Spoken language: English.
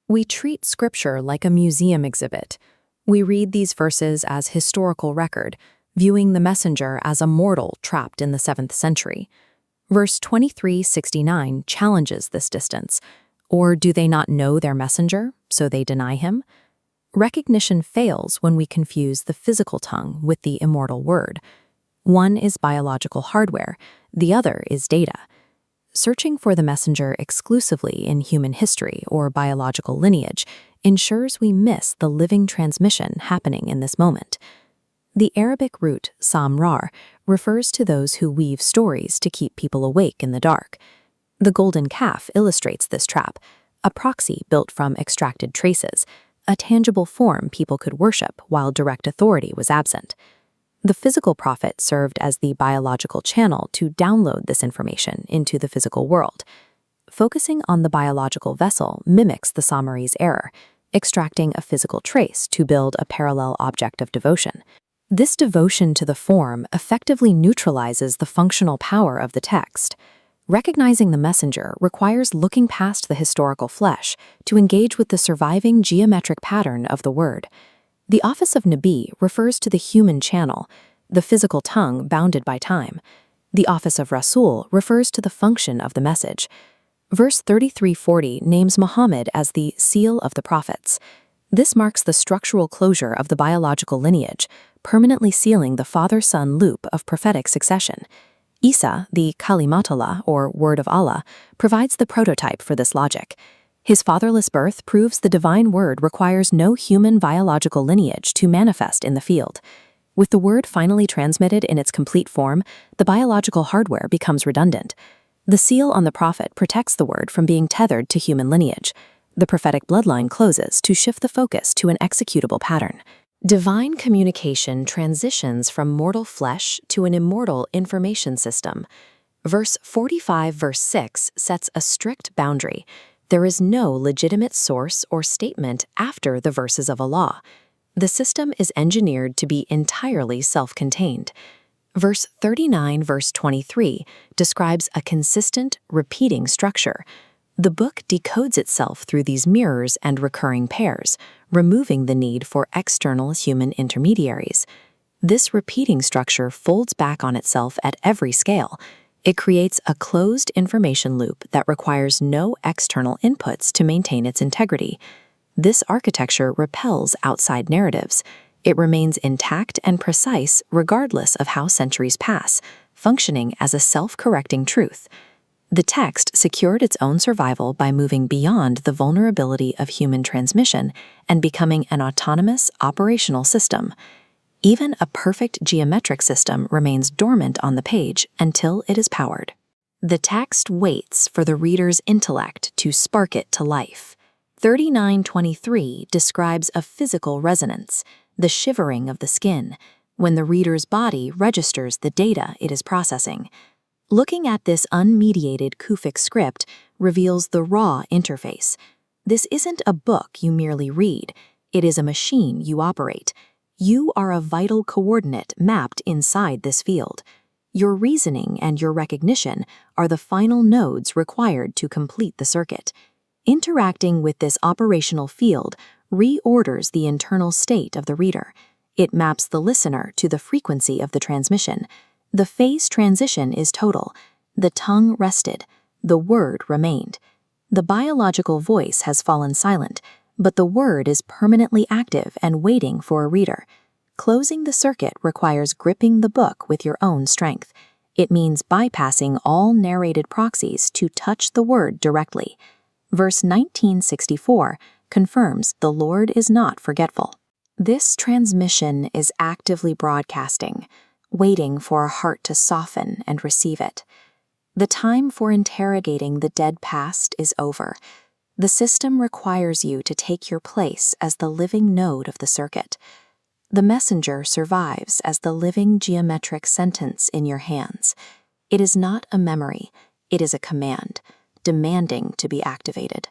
We treat scripture like a museum exhibit. We read these verses as historical record, viewing the messenger as a mortal trapped in the 7th century. Verse 2369 challenges this distance. Or do they not know their messenger, so they deny him? Recognition fails when we confuse the physical tongue with the immortal word. One is biological hardware, the other is data. Searching for the messenger exclusively in human history or biological lineage ensures we miss the living transmission happening in this moment. The Arabic root samrar refers to those who weave stories to keep people awake in the dark. The golden calf illustrates this trap, a proxy built from extracted traces, a tangible form people could worship while direct authority was absent. The physical prophet served as the biological channel to download this information into the physical world. Focusing on the biological vessel mimics the Samari's error, extracting a physical trace to build a parallel object of devotion. This devotion to the form effectively neutralizes the functional power of the text. Recognizing the messenger requires looking past the historical flesh to engage with the surviving geometric pattern of the word. The office of Nabi refers to the human channel, the physical tongue bounded by time. The office of Rasul refers to the function of the message. Verse 3340 names Muhammad as the seal of the prophets. This marks the structural closure of the biological lineage, permanently sealing the father-son loop of prophetic succession. Isa, the Kalimatullah, or Word of Allah, provides the prototype for this logic. His fatherless birth proves the divine word requires no human biological lineage to manifest in the field. With the word finally transmitted in its complete form, the biological hardware becomes redundant. The seal on the prophet protects the word from being tethered to human lineage. The prophetic bloodline closes to shift the focus to an executable pattern. Divine communication transitions from mortal flesh to an immortal information system. Verse 45, verse 6 sets a strict boundary. There is no legitimate source or statement after the verses of Allah. The system is engineered to be entirely self-contained. Verse 39, verse 23 describes a consistent, repeating structure. The book decodes itself through these mirrors and recurring pairs, removing the need for external human intermediaries. This repeating structure folds back on itself at every scale. It creates a closed information loop that requires no external inputs to maintain its integrity. This architecture repels outside narratives. It remains intact and precise regardless of how centuries pass, functioning as a self-correcting truth. The text secured its own survival by moving beyond the vulnerability of human transmission and becoming an autonomous, operational system. Even a perfect geometric system remains dormant on the page until it is powered. The text waits for the reader's intellect to spark it to life. 3923 describes a physical resonance, the shivering of the skin, when the reader's body registers the data it is processing. Looking at this unmediated Kufic script reveals the raw interface. This isn't a book you merely read, it is a machine you operate. You are a vital coordinate mapped inside this field. Your reasoning and your recognition are the final nodes required to complete the circuit. Interacting with this operational field reorders the internal state of the reader. It maps the listener to the frequency of the transmission. The phase transition is total. The tongue rested. The word remained. The biological voice has fallen silent, but the word is permanently active and waiting for a reader. Closing the circuit requires gripping the book with your own strength. It means bypassing all narrated proxies to touch the word directly. Verse 1964 confirms the Lord is not forgetful. This transmission is actively broadcasting, waiting for a heart to soften and receive it. The time for interrogating the dead past is over. The system requires you to take your place as the living node of the circuit. The messenger survives as the living geometric sentence in your hands. It is not a memory, it is a command, demanding to be activated.